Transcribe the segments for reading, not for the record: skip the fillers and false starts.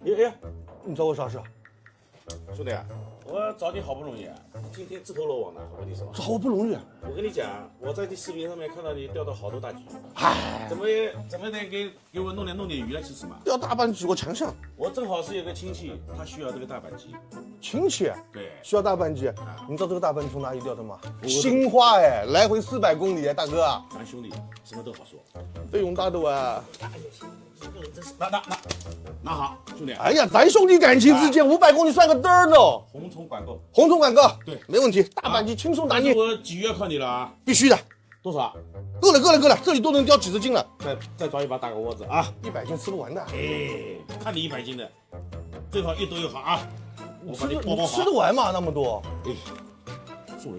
哎，你找我啥事啊？兄弟啊，我找你好不容易啊，今天自投罗网的，我跟你说。找我不容易啊！我跟你讲，我在这视频上面看到你钓到好多大鲫，嗨，怎么得给我弄点鱼来吃吃嘛？钓大板鲫我强项。我正好是有个亲戚，他需要这个大板鲫。亲戚对，需要大板鲫，你知道这个大板鲫从哪里钓的吗？新花哎，来回400公里，大哥啊，咱兄弟什么都好说。费用大的啊！这个人真是那好，兄弟，哎呀，咱兄弟感情之间500公里算个嘚儿呢。红葱管够，红葱管够，对，没问题，大板鲫轻松拿捏，我鲫鱼要靠你了啊！必须的。多少？够了，这里都能钓几十斤了。再抓一把大个窝子啊！100斤吃不完的。哎，看你100斤的，最好越多越好啊！我把你包包好。吃得完吗？那么多？哎，数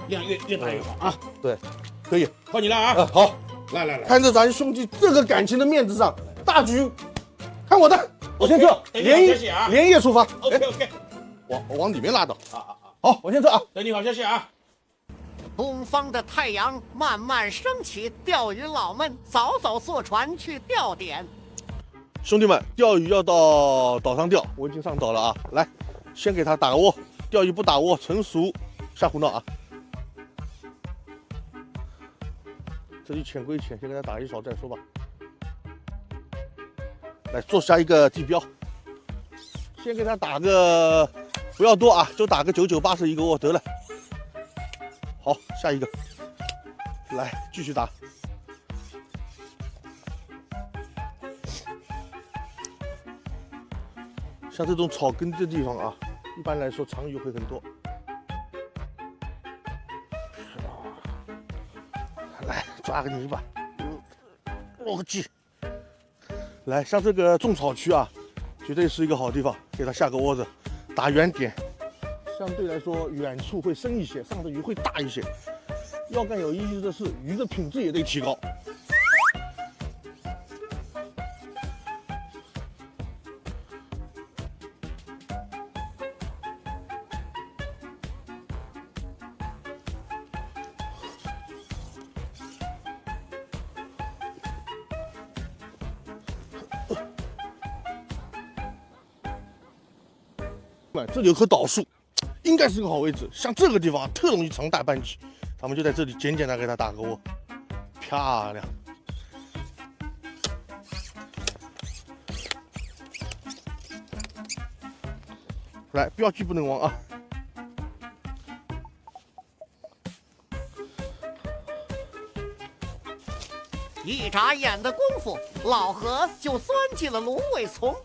量越大越好啊！对，可以，靠你了啊！好，来，看着咱兄弟这个感情的面子上，大局，看我的，我先撤，连夜出发。OK， 我往里面拉倒。啊！好，我先撤啊！等你好消息啊！东方的太阳慢慢升起，钓鱼佬们早早坐船去钓点。兄弟们，钓鱼要到岛上钓，我已经上岛了啊！来，先给他打个窝，钓鱼不打窝纯属瞎胡闹啊！这里潜归潜，先给他打一勺再说吧。来做下一个地标，先给他打个不要多啊，就打个9980一个窝得了。好，下一个，来继续打。像这种草根的地方啊，一般来说长鱼会很多。来抓个泥巴，落个鲫。来，像这个种草区啊，绝对是一个好地方，给它下个窝子，打远点。相对来说，远处会深一些，上的鱼会大一些。要干有意思的是，鱼的品质也得提高。这里有棵导树，应该是个好位置。像这个地方特容易藏大板鲫，咱们就在这里简单给它打个窝，漂亮。来，标记不能忘啊！一眨眼的功夫，老何就钻进了芦苇丛。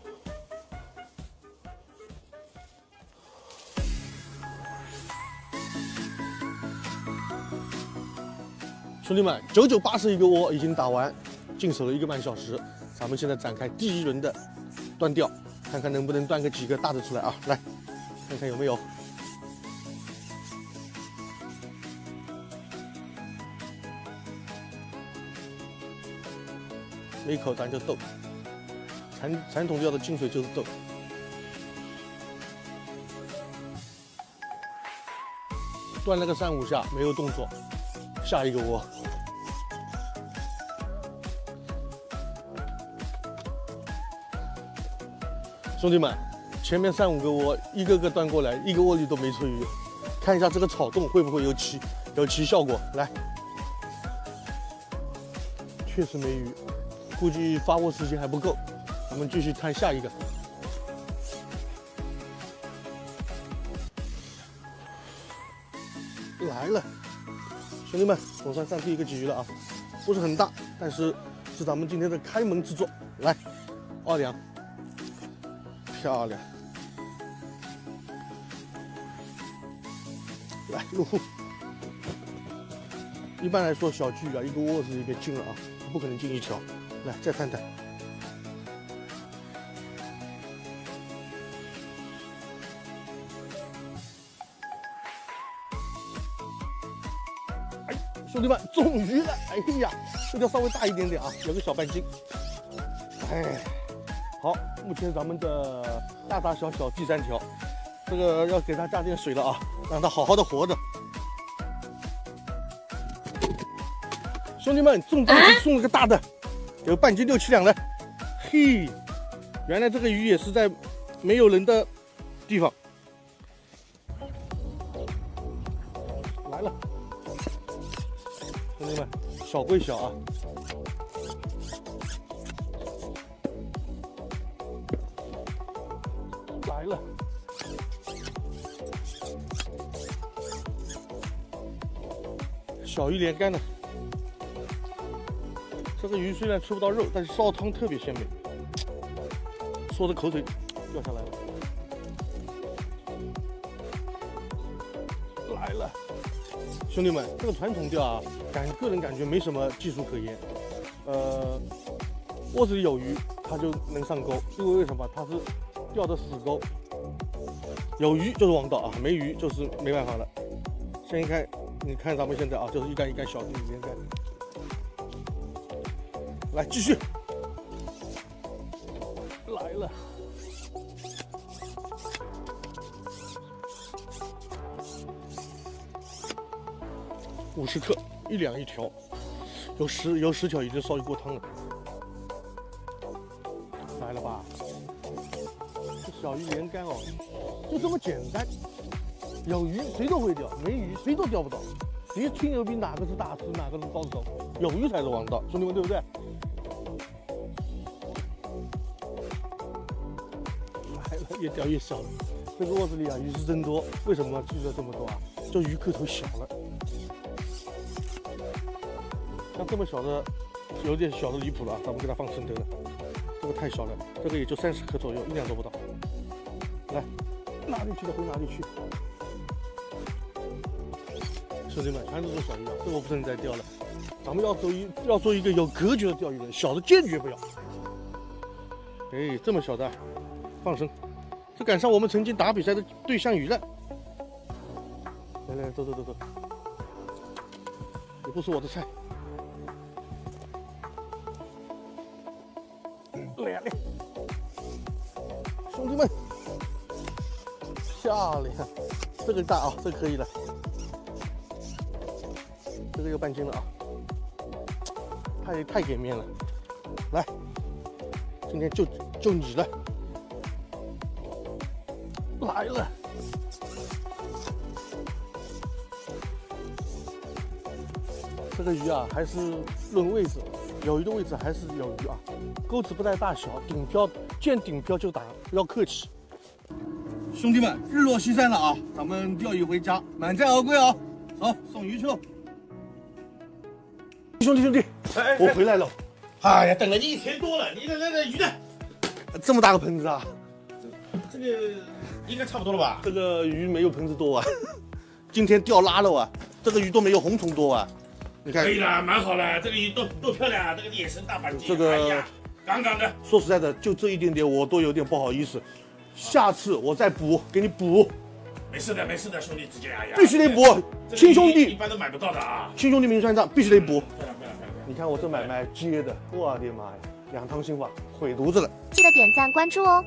兄弟们，9980一个窝已经打完，净手了1个半小时。咱们现在展开第1轮的端钓，看看能不能端个几个大的出来啊！来，看看有没有。没口咱就斗，传统钓的精髓就是斗。端了个3、5下，没有动作。下一个窝，兄弟们，前面3、5个窝，一个个端过来，一个窝里都没出鱼，看一下这个草洞会不会有鳍效果。来，确实没鱼，估计发窝时间还不够，咱们继续看下一个。来了。兄弟们，总算上第1个鲫鱼了啊，不是很大，但是是咱们今天的开门之作。来，2两，漂亮。来入户。一般来说，小鲫鱼啊，一个窝子里面进了啊，不可能进1条。来，再探探。兄弟们，中鱼了！哎呀，这条稍微大一点点啊，有个小半斤。哎，好，目前咱们的大大小小第3条，这个要给它加点水了啊，让它好好的活着。兄弟们，中了个大的，有半斤6、7两的。嘿，原来这个鱼也是在没有人的地方。来了，兄弟们，小归小啊。来了，小鱼连杆呢。这个鱼虽然吃不到肉，但是烧汤特别鲜美，说的口水掉下来了。来了，兄弟们，这个传统钓啊，个人感觉没什么技术可言。窝子里有鱼，它就能上钩，因为为什么？它是钓的死钩，有鱼就是王道啊，没鱼就是没办法了。先一看，你看咱们现在啊，就是一竿一竿小鱼连杆。来继续，来了，50克，1两一条，有10条已经烧一锅汤了。来了吧，这小鱼连杆哦，就这么简单。有鱼谁都会钓，没鱼谁都钓不到。别吹牛逼哪个是大师，哪个是高手，有鱼才是王道，兄弟们对不对？来了，越钓越小了。这个窝子里啊，鱼是真多。为什么记得这么多啊？这鱼个头小了。像这么小的，有点小的离谱了啊！咱们给它放生得了。这个太小了，这个也就30克左右，1两都不到。来，哪里去的回哪里去。兄弟们，全是这种小鱼啊，这我不能再钓了。咱们要做一个有格局的钓鱼人，小的坚决不要。哎，这么小的放生，这赶上我们曾经打比赛的对象鱼了。来来，走，也不是我的菜。来，兄弟们，漂亮，这个大啊，这个可以了。这个有半斤了啊，太给面了。来，今天就你了，来了。这个鱼啊，还是论位置，有鱼的位置还是有鱼啊。钩子不带大小，顶漂见顶漂就打，不要客气。兄弟们，日落西山了啊，咱们钓鱼回家，满载而归啊。走，送鱼去喽。兄弟，我回来了。哎呀，等了你1天多了，你那鱼呢？这么大个盆子啊！这个应该差不多了吧？这个鱼没有盆子多啊，今天钓拉了啊，这个鱼都没有红虫多啊。你看，可以了，蛮好了，这个鱼多漂亮啊！这个野生大板筋，这个哎呀，杠杠的。说实在的，就这一点点，我都有点不好意思。下次我再补，给你补。没事的，兄弟之间，哎呀，必须得补，亲兄一弟，般都买不到的啊。亲兄弟明算账，必须得补。漂亮。你看我这买卖接的，我的妈呀，2趟心法毁犊子了。记得点赞关注哦。